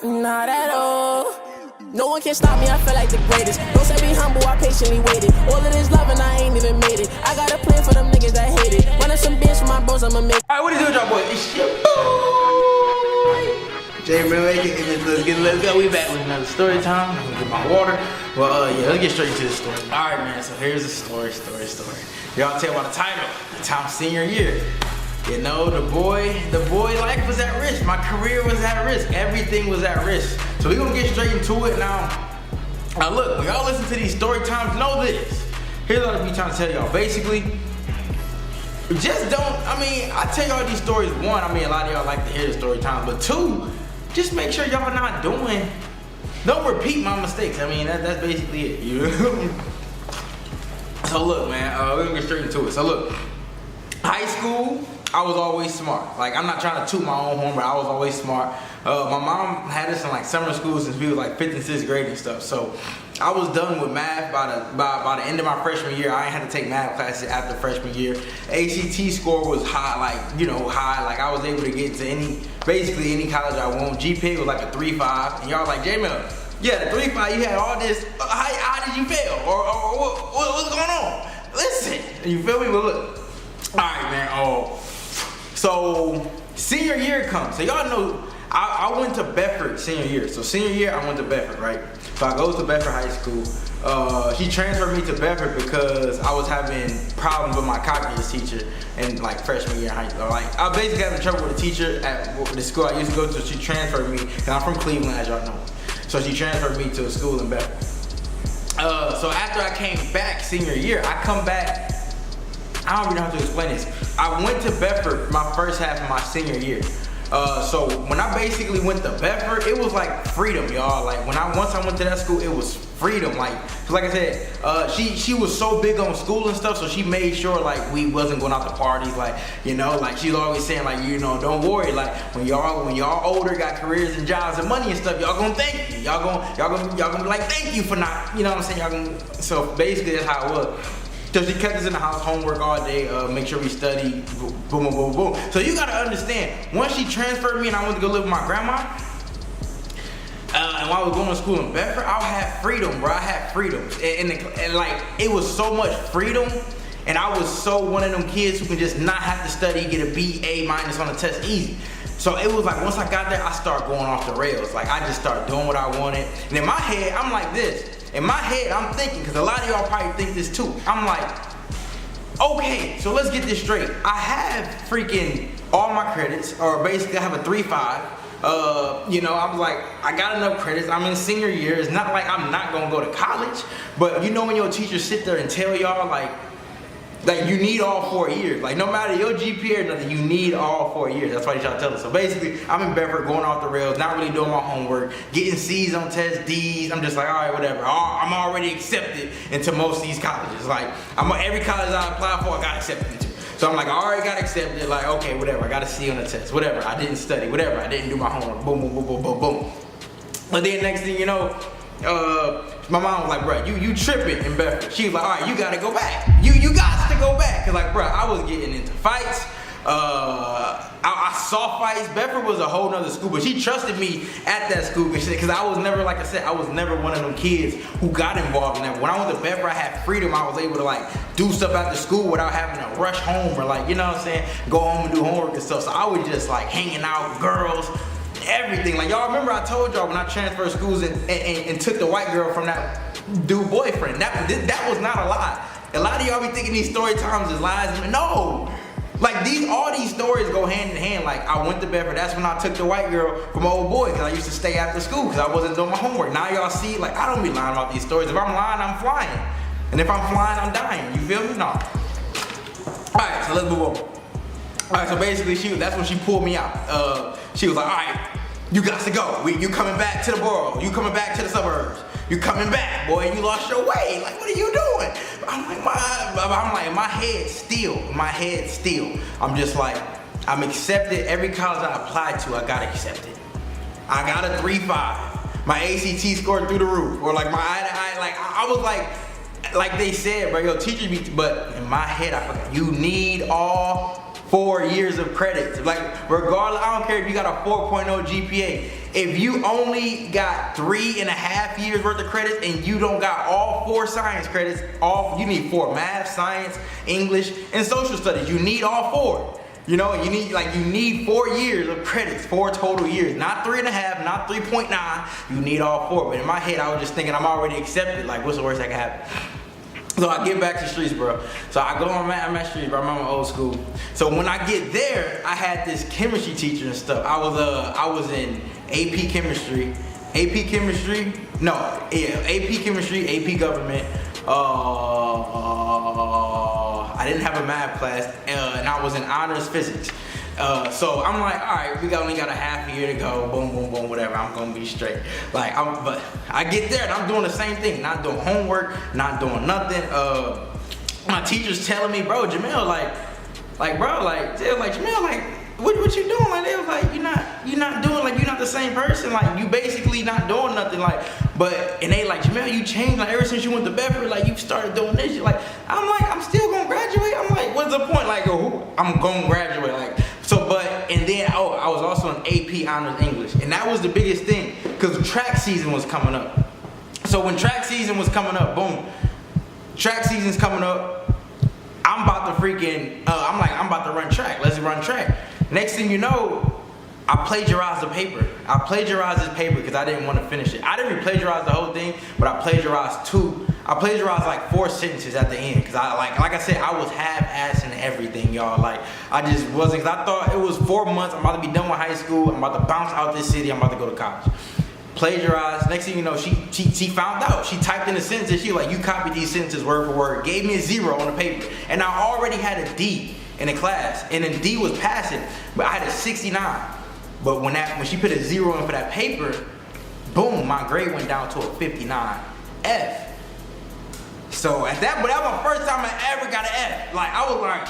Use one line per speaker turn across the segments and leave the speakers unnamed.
Not at all. No one can stop me, I feel like the greatest. Don't say be humble, I patiently waited. All of this love and I ain't even made it. I got a plan for them niggas that hate it. Running some bitch for my bros, I'ma make.
Alright, what is it, y'all boys? It's your boy Jay, let's go. We back with another story time. I'm gonna get my water. Well, yeah, let's get straight into the story. Alright, man, so here's the story. Y'all tell by the title, the time senior year. You know, the boy life was at risk. My career was at risk. Everything was at risk. So we're gonna get straight into it now. Now look, when y'all listen to these story times, know this. Here's what I be trying to tell y'all. Basically, just don't, I tell y'all these stories, one, a lot of y'all like to hear the story time, but two, just make sure y'all not don't repeat my mistakes. That's basically it, you know? So look, man, we're gonna get straight into it. So look, high school, I was always smart. Like, I'm not trying to toot my own horn, but I was always smart. My mom had us in like summer school since we was like 5th and 6th grade and stuff. So I was done with math by the end of my freshman year. I ain't had to take math classes after freshman year. ACT score was high, high. Like, I was able to get to basically any college I want. GPA was like a 3.5. And y'all like, J-Mel, yeah, the 3.5, you had all this. How did you fail? Or what's going on? Listen, you feel me? But look, all right, man. So senior year comes. So y'all know I went to Bedford senior year. So senior year I went to Bedford, right? So I goes to Bedford High School. She transferred me to Bedford because I was having problems with my calculus teacher in like freshman year in high school. Like, I basically having trouble with the teacher at the school I used to go to. So she transferred me, and I'm from Cleveland, as y'all know. So she transferred me to a school in Bedford. So after I came back senior year, I come back. I don't really know how to explain this. I went to Bedford my first half of my senior year. So when I basically went to Bedford, it was like freedom, y'all. Like, once I went to that school, it was freedom. Like I said, she was so big on school and stuff, so she made sure like we wasn't going out to parties. Like, you know, like she's always saying like, you know, don't worry. Like when y'all older, got careers and jobs and money and stuff, y'all gonna thank you. Y'all gonna be like, thank you for not, you know what I'm saying? So basically that's how it was. So she kept us in the house, homework all day, make sure we study, boom, boom, boom, boom. So you gotta understand, once she transferred me and I went to go live with my grandma, and while I was going to school in Bedford, I had freedom, bro. I had freedom. And like, it was so much freedom, and I was so one of them kids who can just not have to study, get a B, A- on the test easy. So it was like, once I got there, I started going off the rails. Like, I just started doing what I wanted. And in my head, I'm like this. In my head, I'm thinking, because a lot of y'all probably think this too. I'm like, okay, so let's get this straight. I have freaking all my credits, or basically I have a 3.5. You know, I was like, I got enough credits. I'm in senior year. It's not like I'm not gonna go to college, but you know when your teachers sit there and tell y'all like you need all 4 years. Like, no matter your GPA or nothing, you need all 4 years. That's why they try to tell us. So basically, I'm in Bedford, going off the rails, not really doing my homework, getting C's on tests, D's. I'm just like, all right, whatever. I'm already accepted into most of these colleges. Like, every college I apply for, I got accepted into. So I'm like, I already got accepted. Like, okay, whatever. I got a C on the test. Whatever. I didn't study. Whatever. I didn't do my homework. Boom, boom, boom, boom, boom, boom. But then next thing you know, my mom was like, bro, you tripping in Bedford. She was like, all right, you gotta go back. You got to go back. Cause like, bro, I was getting into fights. I saw fights. Bedford was a whole nother school, but she trusted me at that school because I was never, like I said, I was never one of them kids who got involved in that. When I went to Bedford, I had freedom. I was able to like do stuff after school without having to rush home or like, you know what I'm saying, go home and do homework and stuff. So I was just like hanging out with girls, everything. Like, y'all remember I told y'all when I transferred schools and took the white girl from that dude boyfriend. That was not a lie. A lot of y'all be thinking these story times is lies. No. Like, all these stories go hand in hand. Like, I went to Bedford. That's when I took the white girl from old boy, because I used to stay after school because I wasn't doing my homework. Now y'all see, like, I don't be lying about these stories. If I'm lying, I'm flying. And if I'm flying, I'm dying. You feel me? No. Alright, so let's move on. Alright, so basically, that's when she pulled me out. She was like, alright, you got to go. You coming back to the borough. You coming back to the suburbs. You coming back, boy. You lost your way. Like, what are you doing? I'm like, my head still. I'm just like, I'm accepted. Every college I applied to, I got accepted. I got a 3.5. My ACT scored through the roof. Or like I was like they said, bro, yo, teachers be, but in my head, I forgot, you need all 4 years of credits. Like, regardless, I don't care if you got a 4.0 GPA. If you only got 3.5 years worth of credits and you don't got all 4 science credits, you need 4: math, science, English, and social studies. You need all 4. You know, you need 4 years of credits, 4 total years, not 3.5, not 3.9. You need all 4. But in my head, I was just thinking I'm already accepted. Like, what's the worst that can happen? So I get back to streets, bro. So I go I'm at streets, bro. I'm on my old school. So when I get there, I had this chemistry teacher and stuff. I was in AP chemistry, AP chemistry, AP government. I didn't have a math class, and I was in honors physics. So I'm like, all right, we only got a half a year to go. Boom, boom, boom, whatever. I'm gonna be straight. Like, but I get there and I'm doing the same thing, not doing homework, not doing nothing. My teacher's telling me, bro, Jamel, they was like, Jamel, like, what you doing? Like, they was like, you're not doing, like, you're not the same person. Like, you basically not doing nothing. Like, and they like, Jamel, you changed. Like, ever since you went to Bedford, like, you started doing this. Like, I'm still gonna graduate. I'm like, what's the point? Like, I'm gonna graduate. Like, so, and then I was also in AP honors English, and that was the biggest thing, cause track season was coming up. So when track season was coming up, boom, track season's coming up. I'm about to I'm about to run track. Let's run track. Next thing you know, I plagiarized the paper. I plagiarized this paper because I didn't want to finish it. I didn't even plagiarize the whole thing, but I plagiarized 2. I plagiarized like 4 sentences at the end because like I said, I was half-assing everything, y'all. Like, I just wasn't, because I thought it was 4 months. I'm about to be done with high school. I'm about to bounce out this city. I'm about to go to college. Plagiarized. Next thing you know, she found out. She typed in the sentences. She was like, you copied these sentences word for word. Gave me a 0 on the paper, and I already had a D in the class, and then D was passing, but I had a 69. But when she put a 0 in for that paper, boom, my grade went down to a 59 F. So but that was my first time I ever got an F. Like, I was like,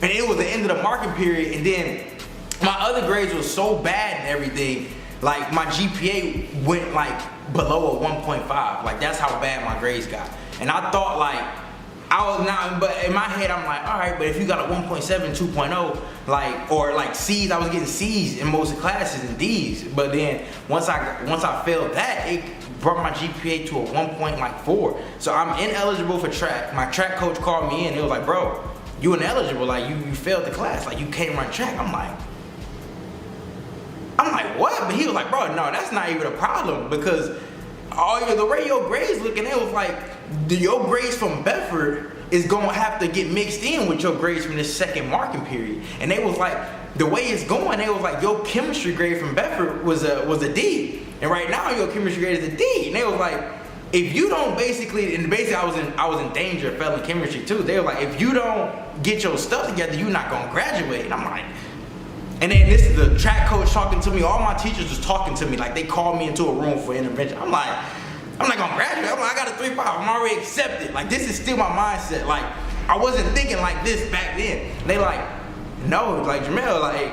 and it was the end of the marking period, and then my other grades was so bad and everything, like my GPA went like below a 1.5. Like, that's how bad my grades got. And I thought, like, but in my head, I'm like, all right, but if you got a 1.7, 2.0, like, or like C's, I was getting C's in most classes and D's. But then once I failed that, it brought my GPA to a 1.4. So I'm ineligible for track. My track coach called me in. He was like, bro, you ineligible. Like, you failed the class. Like, you can't run track. I'm like, what? But he was like, bro, no, that's not even a problem, because the way your grades looking, it was like, your grades from Bedford is gonna have to get mixed in with your grades from this second marking period. And they was like, the way it's going, they was like, your chemistry grade from Bedford was a D, and right now your chemistry grade is a D. And they was like, if you don't basically I was in danger of failing chemistry too. They were like, if you don't get your stuff together, you're not gonna graduate. And I'm like, and then this is the track coach talking to me. All my teachers was talking to me, like, they called me into a room for intervention. I'm like, I'm not gonna graduate. I got a 3.5. I'm already accepted. Like, this is still my mindset. Like, I wasn't thinking like this back then. They like, no, like, Jamel, like,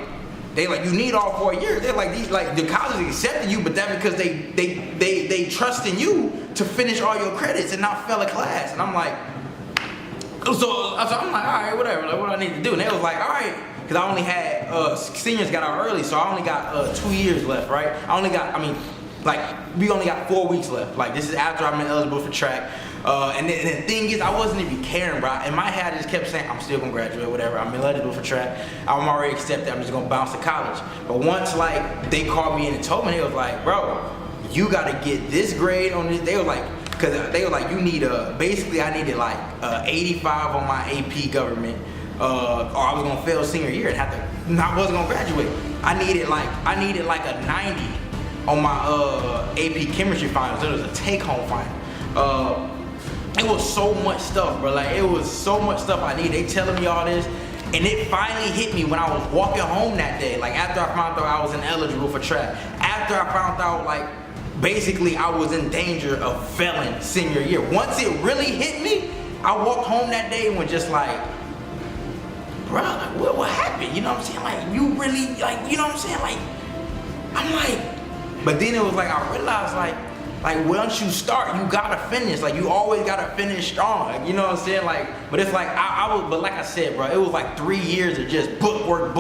they like, you need all 4 years. They're like, the college accepted you, but that's because they trust in you to finish all your credits and not fail a class. And I'm like, so I'm like, all right, whatever. Like, what do I need to do? And they was like, all right. Because I only had, seniors got out early, so I only got 2 years left, right? We only got 4 weeks left. Like, this is after I'm eligible for track. And the thing is, I wasn't even caring, bro. In my head, I just kept saying, I'm still gonna graduate, whatever. I'm eligible for track. I'm already accepted. I'm just gonna bounce to college. But once, like, they called me in and told me, they was like, bro, you gotta get this grade on this. They were like, because they were like, you need basically I needed like 85 on my AP government. Or I was gonna fail senior year and I wasn't gonna graduate. I needed like a 90 on my AP chemistry finals. It was a take-home final. It was so much stuff, bro. Like, it was so much stuff I needed. They telling me all this, and it finally hit me when I was walking home that day. Like, after I found out I was ineligible for track. After I found out, like, basically I was in danger of failing senior year. Once it really hit me, I walked home that day and was just like, bro, like, what happened? You know what I'm saying? Like, you really, like, you know what I'm saying? Like, I'm like, but then it was like, I realized, like, like once you start, you gotta finish. Like you always gotta finish strong. Like, you know what I'm saying? Like, but it's like I was, but like I said, bro, it was like 3 years of just book work.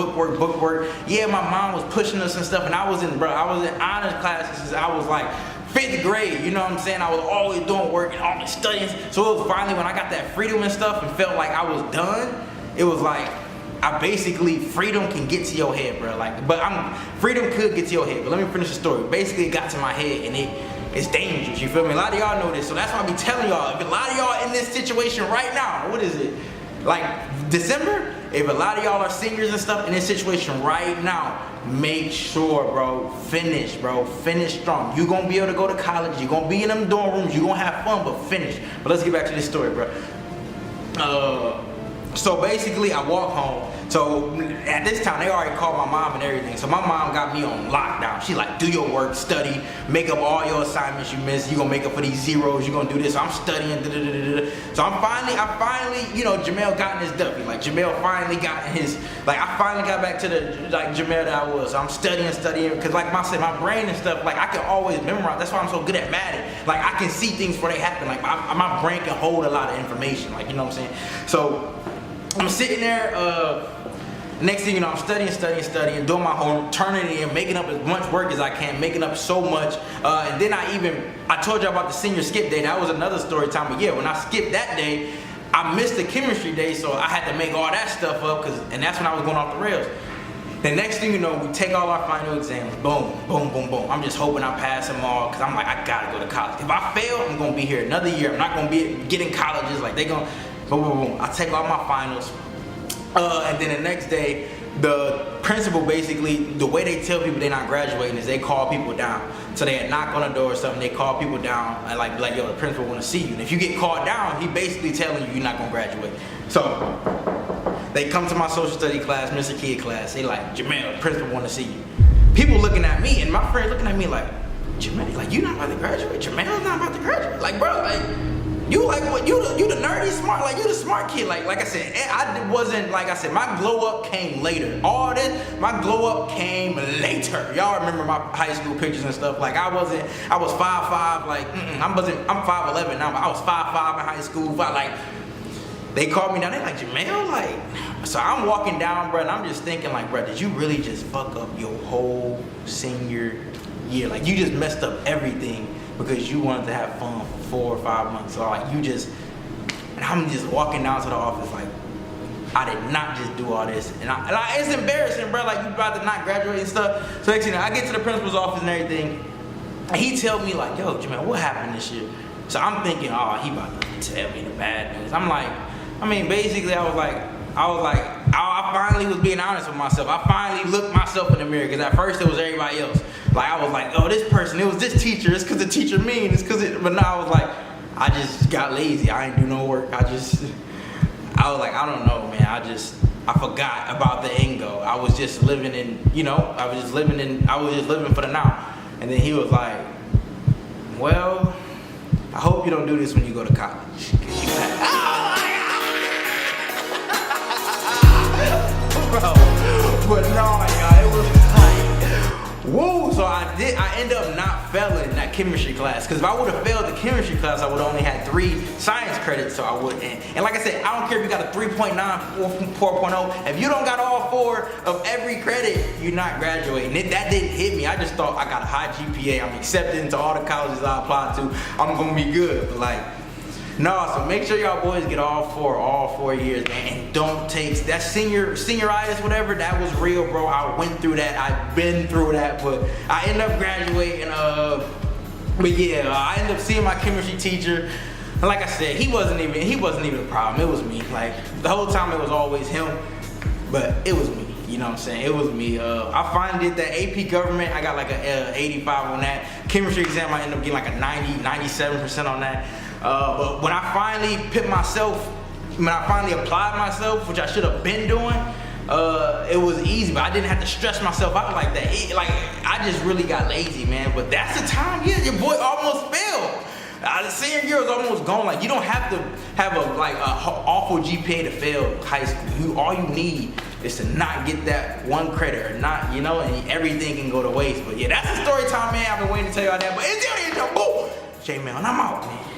Yeah, my mom was pushing us and stuff, and I was in honors classes since I was like 5th grade. You know what I'm saying? I was always doing work and always studying. So it was finally when I got that freedom and stuff and felt like I was done. It was like I basically, freedom can get to your head, bro. Like, but freedom could get to your head. But let me finish the story. Basically, it got to my head, and it's dangerous. You feel me? A lot of y'all know this, so that's why I be telling y'all. If a lot of y'all in this situation right now, what is it? Like December? If a lot of y'all are seniors and stuff in this situation right now, make sure, bro, finish strong. You gonna be able to go to college. You gonna be in them dorm rooms. You gonna have fun, but finish. But let's get back to this story, bro. So basically, I walk home. So at this time, they already called my mom and everything. So my mom got me on lockdown. She like, do your work, study, make up all your assignments you missed. You gonna make up for these zeros. You gonna do this. So I'm studying. So I finally, you know, Jamel got in his duffy. Like Jamel finally got in his. Like I finally got back to the like Jamel that I was. So I'm studying, because like I said, my brain and stuff. Like I can always memorize. That's why I'm so good at math. Like I can see things before they happen. Like my brain can hold a lot of information. Like, you know what I'm saying? So I'm sitting there. Next thing you know, I'm studying, doing my homework, turning it in, making up as much work as I can, making up so much. And then I told you about the senior skip day. That was another story time. But yeah, when I skipped that day, I missed the chemistry day, so I had to make all that stuff up, and that's when I was going off the rails. The next thing you know, we take all our final exams, boom. I'm just hoping I pass them all, because I'm like, I gotta go to college. If I fail, I'm gonna be here another year. I'm not gonna be getting colleges, like they gonna, boom. I take all my finals. And then the next day, the principal basically, the way they tell people they're not graduating is they call people down. So they knock on the door or something, they call people down and like yo, the principal want to see you. And if you get called down, he basically telling you you're not gonna graduate. So they come to my social study class, Mr. Kid class, they like, Jamel, the principal want to see you. People looking at me and my friends looking at me like, Jamel, like you not about to graduate? Jamel's not about to graduate? Like, bro, like, you like what? You the nerdy smart, like you the smart kid. Like I said, I wasn't, like I said, my glow up came later. All this, my glow up came later. Y'all remember my high school pictures and stuff. Like I was 5'5", like I'm 5'11" now, but I was 5'5" in high school. But like they called me down, they like, Jamel, like, so I'm walking down, bro, and I'm just thinking like, bro, did you really just fuck up your whole senior year? Like you just messed up everything because you wanted to have fun for 4 or 5 months. So like you just, and I'm just walking down to the office like, I did not just do all this. And like, it's embarrassing, bro, like you about to not graduate and stuff. So next thing you know, I get to the principal's office and everything, and he tell me like, yo, Jamel, what happened this year? So I'm thinking, oh, he about to tell me the bad news. I'm like, I mean, basically I finally was being honest with myself. I finally looked myself in the mirror, because at first it was everybody else. Like I was like, oh, this person, it was this teacher, it's because the teacher mean, it's because it, but now I was like, I just got lazy, I ain't do no work, I was like, I don't know, man, I forgot about the end goal. I was just living in, you know, I was just living for the now. And then he was like, well, I hope you don't do this when you go to college. Bro, but no, y'all, it was like, woo. So I ended up not failing that chemistry class, because if I would have failed the chemistry class, I would have only had 3 science credits, so I wouldn't. And like I said, I don't care if you got a 3.9, 4.0, if you don't got all 4 of every credit, you're not graduating. That didn't hit me. I just thought I got a high GPA, I'm accepted into all the colleges I applied to, I'm gonna be good. But like, no, so make sure y'all boys get all 4 years, man, and don't take that senioritis, whatever, that was real, bro. I went through that, I've been through that, but I ended up graduating, but yeah, I ended up seeing my chemistry teacher, and like I said, he wasn't even the problem, it was me. Like, the whole time it was always him, but it was me. You know what I'm saying? It was me. I finally did that AP government. I got like a 85 on that. Chemistry exam, I ended up getting like a 97% on that. But when I finally applied myself, which I should have been doing, it was easy, but I didn't have to stress myself out like that. I just really got lazy, man. But that's the time, yeah, your boy almost failed. The senior year was almost gone. Like, you don't have to have a awful GPA to fail high school. All you need is to not get that 1 credit or not, you know, and everything can go to waste. But yeah, that's the story time, man. I've been waiting to tell y'all that. But it's the J Mail, and I'm out, man.